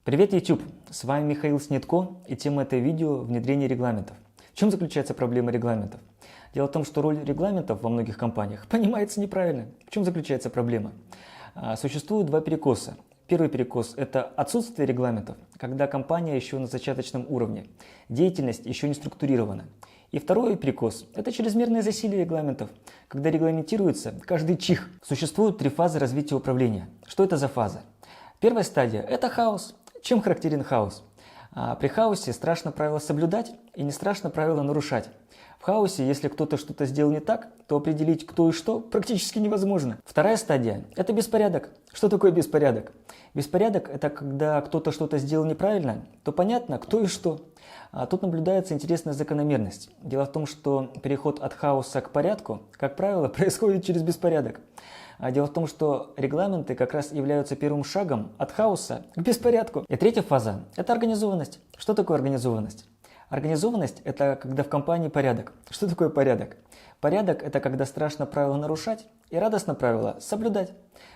Привет, YouTube! С вами Михаил Снитко, и тема этого видео – внедрение регламентов. В чем заключается проблема регламентов? Дело в том, что роль регламентов во многих компаниях понимается неправильно. В чем заключается проблема? Существует два перекоса. Первый перекос – это отсутствие регламентов, когда компания еще на зачаточном уровне, деятельность еще не структурирована. И второй перекос – это чрезмерное засилие регламентов, когда регламентируется каждый чих. Существуют три фазы развития управления. Что это за фаза? Первая стадия – это хаос. Чем характерен хаос? При хаосе страшно правила соблюдать и не страшно правила нарушать. В хаосе, если кто-то что-то сделал не так, то определить кто и что практически невозможно. Вторая стадия – это беспорядок. Что такое беспорядок? Беспорядок – это когда кто-то что-то сделал неправильно, то понятно, кто и что. Тут наблюдается интересная закономерность. Дело в том, что переход от хаоса к порядку, как правило, происходит через беспорядок. Дело в том, что регламенты как раз являются первым шагом от хаоса к беспорядку. И третья фаза – это организованность. Что такое организованность? Организованность – это когда в компании порядок. Что такое порядок? Порядок – это когда страшно правила нарушать и радостно правила соблюдать.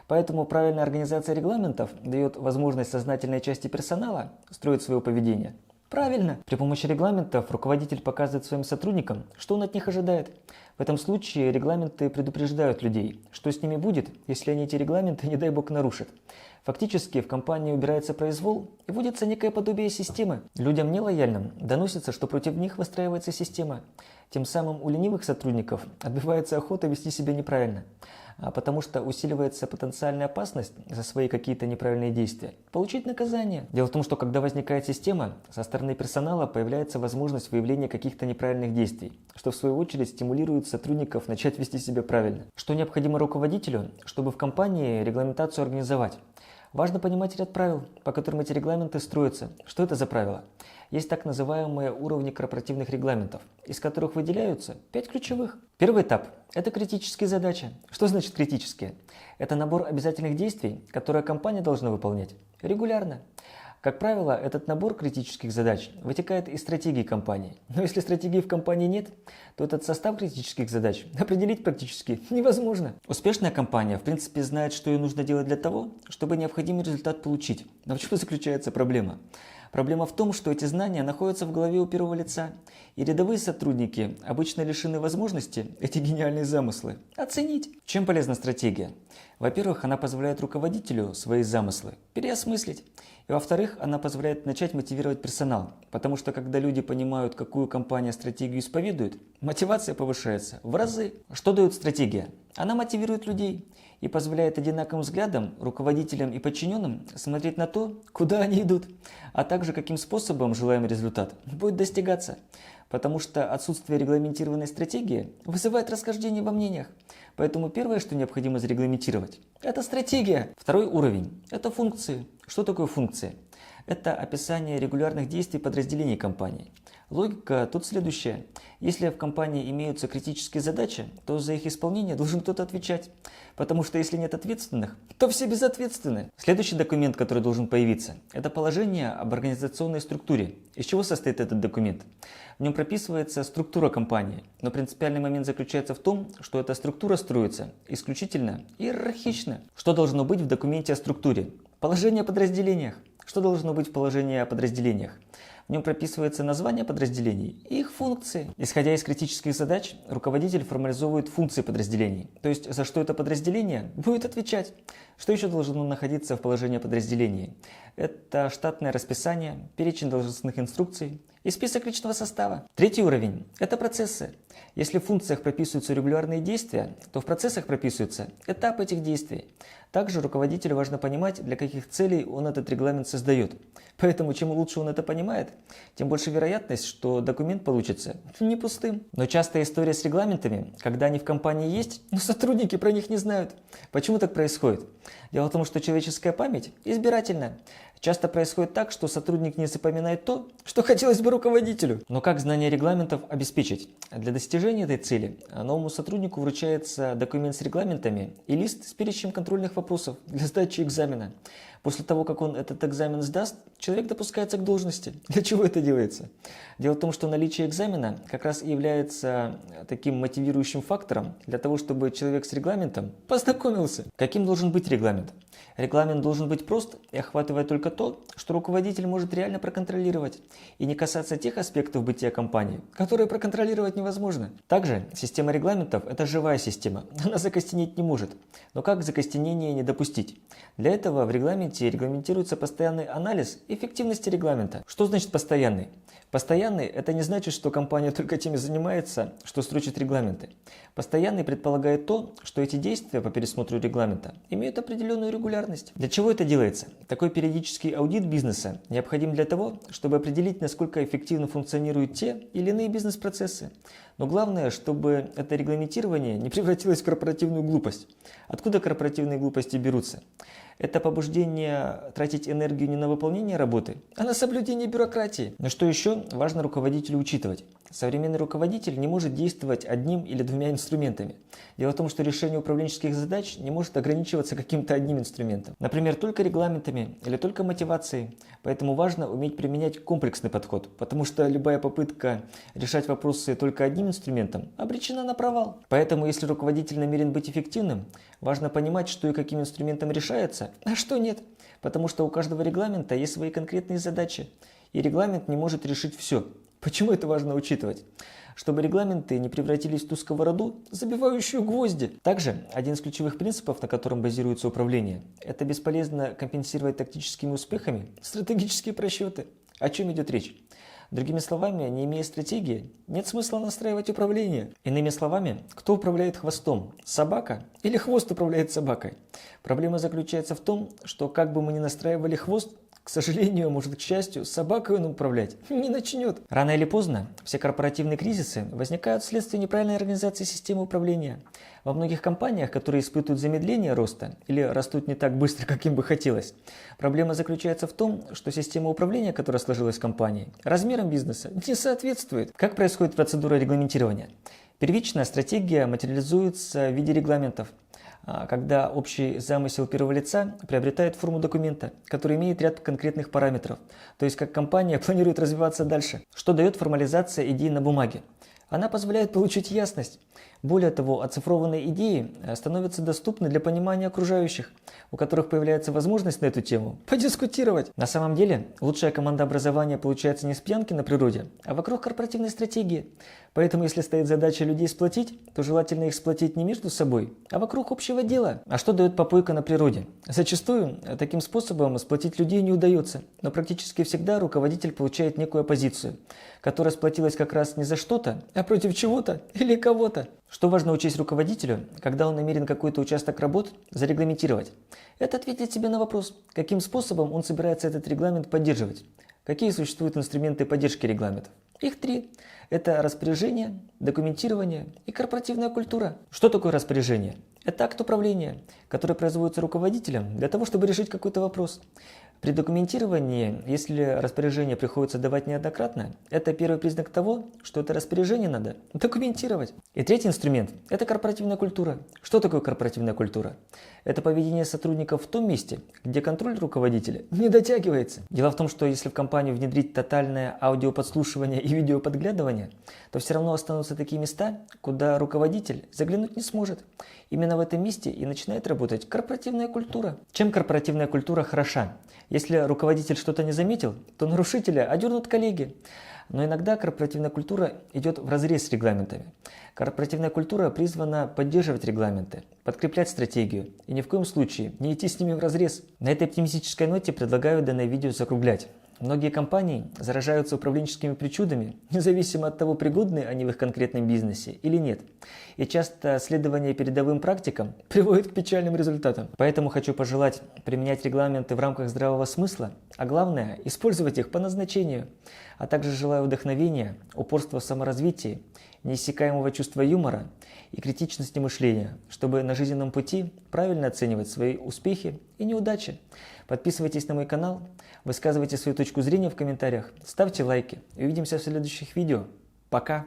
Поэтому правильная организация регламентов дает возможность сознательной части персонала строить свое поведение. Правильно! При помощи регламентов руководитель показывает своим сотрудникам, что он от них ожидает. В этом случае регламенты предупреждают людей, что с ними будет, если они эти регламенты, не дай бог, нарушат. Фактически в компании убирается произвол и вводится некое подобие системы. Людям нелояльным доносится, что против них выстраивается система. Тем самым у ленивых сотрудников отбивается охота вести себя неправильно, потому что усиливается потенциальная опасность за свои какие-то неправильные действия получить наказание. Дело в том, что когда возникает система, со стороны персонала появляется возможность выявления каких-то неправильных действий, что в свою очередь стимулирует сотрудников начать вести себя правильно. Что необходимо руководителю, чтобы в компании регламентацию организовать? Важно понимать ряд правил, по которым эти регламенты строятся. Что это за правила? Есть так называемые уровни корпоративных регламентов, из которых выделяются 5 ключевых. Первый этап – это критические задачи. Что значит критические? Это набор обязательных действий, которые компания должна выполнять регулярно. Как правило, этот набор критических задач вытекает из стратегии компании. Но если стратегии в компании нет, то этот состав критических задач определить практически невозможно. Успешная компания, в принципе, знает, что ей нужно делать для того, чтобы необходимый результат получить. Но в чем заключается проблема? Проблема в том, что эти знания находятся в голове у первого лица, и рядовые сотрудники обычно лишены возможности эти гениальные замыслы оценить. Чем полезна стратегия? Во-первых, она позволяет руководителю свои замыслы переосмыслить. И во-вторых, она позволяет начать мотивировать персонал. Потому что когда люди понимают, какую компания стратегию исповедует, мотивация повышается в разы. Что дает стратегия? Она мотивирует людей и позволяет одинаковым взглядом руководителям и подчиненным смотреть на то, куда они идут, а также каким способом желаемый результат будет достигаться. Потому что отсутствие регламентированной стратегии вызывает расхождение во мнениях. Поэтому первое, что необходимо зарегламентировать, это стратегия. Второй уровень – это функции. Что такое функции? Это описание регулярных действий подразделений компании. Логика тут следующая. Если в компании имеются критические задачи, то за их исполнение должен кто-то отвечать. Потому что если нет ответственных, то все безответственны. Следующий документ, который должен появиться, это положение об организационной структуре. Из чего состоит этот документ? В нем прописывается структура компании. Но принципиальный момент заключается в том, что эта структура строится исключительно иерархично. Что должно быть в документе о структуре? Положение о подразделениях. Что должно быть в положении о подразделениях? В нем прописывается название подразделений и их функции. Исходя из критических задач, руководитель формализовывает функции подразделений. То есть, за что это подразделение будет отвечать. Что еще должно находиться в положении подразделений? Это штатное расписание, перечень должностных инструкций и список личного состава. Третий уровень – это процессы. Если в функциях прописываются регулярные действия, то в процессах прописываются этапы этих действий. Также руководителю важно понимать, для каких целей он этот регламент создает. Поэтому чем лучше он это понимает, тем больше вероятность, что документ получится не пустым. Но частая история с регламентами, когда они в компании есть, но сотрудники про них не знают. Почему так происходит? Дело в том, что человеческая память избирательна. Часто происходит так, что сотрудник не запоминает то, что хотелось бы руководителю. Но как знание регламентов обеспечить? Для достижения этой цели новому сотруднику вручается документ с регламентами и лист с перечнем контрольных вопросов для сдачи экзамена. После того, как он этот экзамен сдаст, человек допускается к должности. Для чего это делается? Дело в том, что наличие экзамена как раз и является таким мотивирующим фактором для того, чтобы человек с регламентом познакомился. Каким должен быть регламент? Регламент должен быть прост и охватывать только то, что руководитель может реально проконтролировать, и не касаться тех аспектов бытия компании, которые проконтролировать невозможно. Также система регламентов – это живая система, она закостенеть не может. Но как закостенение не допустить? Для этого в регламенте регламентируется постоянный анализ эффективности регламента. Что значит постоянный? Постоянный – это не значит, что компания только тем и занимается, что строчит регламенты. Постоянный предполагает то, что эти действия по пересмотру регламента имеют определенную регулярность. Для чего это делается? Такой периодический аудит бизнеса необходим для того, чтобы определить, насколько эффективно функционируют те или иные бизнес-процессы. Но главное, чтобы это регламентирование не превратилось в корпоративную глупость. Откуда корпоративные глупости берутся? Это побуждение тратить энергию не на выполнение работы, а на соблюдение бюрократии. Но что еще важно руководителю учитывать? Современный руководитель не может действовать одним или двумя инструментами. Дело в том, что решение управленческих задач не может ограничиваться каким-то одним инструментом. Например, только регламентами или только мотивацией. Поэтому важно уметь применять комплексный подход, потому что любая попытка решать вопросы только одним инструментом обречена на провал. Поэтому, если руководитель намерен быть эффективным, важно понимать, что и каким инструментом решается, а что нет. Потому что у каждого регламента есть свои конкретные задачи. И регламент не может решить все. Почему это важно учитывать? Чтобы регламенты не превратились в ту сковороду, забивающую гвозди. Также один из ключевых принципов, на котором базируется управление, это бесполезно компенсировать тактическими успехами стратегические просчеты. О чем идет речь? Другими словами, не имея стратегии, нет смысла настраивать управление. Иными словами, кто управляет хвостом? Собака или хвост управляет собакой? Проблема заключается в том, что как бы мы ни настраивали хвост, к сожалению, может, к счастью, собакой он управлять не начнет. Рано или поздно все корпоративные кризисы возникают вследствие неправильной организации системы управления. Во многих компаниях, которые испытывают замедление роста или растут не так быстро, как им бы хотелось, проблема заключается в том, что система управления, которая сложилась в компании, размерам бизнеса не соответствует. Как происходит процедура регламентирования? Первичная стратегия материализуется в виде регламентов, когда общий замысел первого лица приобретает форму документа, который имеет ряд конкретных параметров, то есть как компания планирует развиваться дальше. Что дает формализация идеи на бумаге? Она позволяет получить ясность. Более того, оцифрованные идеи становятся доступны для понимания окружающих, у которых появляется возможность на эту тему подискутировать. На самом деле, лучшее командообразование получается не с пьянки на природе, а вокруг корпоративной стратегии. Поэтому, если стоит задача людей сплотить, то желательно их сплотить не между собой, а вокруг общего дела. А что дает попойка на природе? Зачастую таким способом сплотить людей не удается, но практически всегда руководитель получает некую оппозицию, которая сплотилась как раз не за что-то, а против чего-то или кого-то. Что важно учесть руководителю, когда он намерен какой-то участок работ зарегламентировать? Это ответить себе на вопрос, каким способом он собирается этот регламент поддерживать. Какие существуют инструменты поддержки регламентов? Их три. Это распоряжение, документирование и корпоративная культура. Что такое распоряжение? Это акт управления, который производится руководителем для того, чтобы решить какой-то вопрос. При документировании, если распоряжение приходится давать неоднократно, это первый признак того, что это распоряжение надо документировать. И третий инструмент – это корпоративная культура. Что такое корпоративная культура? Это поведение сотрудников в том месте, где контроль руководителя не дотягивается. Дело в том, что если в компанию внедрить тотальное аудиоподслушивание и видеоподглядывание, то все равно останутся такие места, куда руководитель заглянуть не сможет. Именно в этом месте и начинает работать корпоративная культура. Чем корпоративная культура хороша? Если руководитель что-то не заметил, то нарушителя одернут коллеги. Но иногда корпоративная культура идет вразрез с регламентами. Корпоративная культура призвана поддерживать регламенты, подкреплять стратегию и ни в коем случае не идти с ними вразрез. На этой оптимистической ноте предлагаю данное видео закруглять. Многие компании заражаются управленческими причудами, независимо от того, пригодны они в их конкретном бизнесе или нет. И часто следование передовым практикам приводит к печальным результатам. Поэтому хочу пожелать применять регламенты в рамках здравого смысла, а главное – использовать их по назначению. А также желаю вдохновения, упорства в саморазвитии, неиссякаемого чувства юмора и критичности мышления, чтобы на жизненном пути правильно оценивать свои успехи и неудачи. Подписывайтесь на мой канал, высказывайте свою точку зрения в комментариях, ставьте лайки. Увидимся в следующих видео. Пока!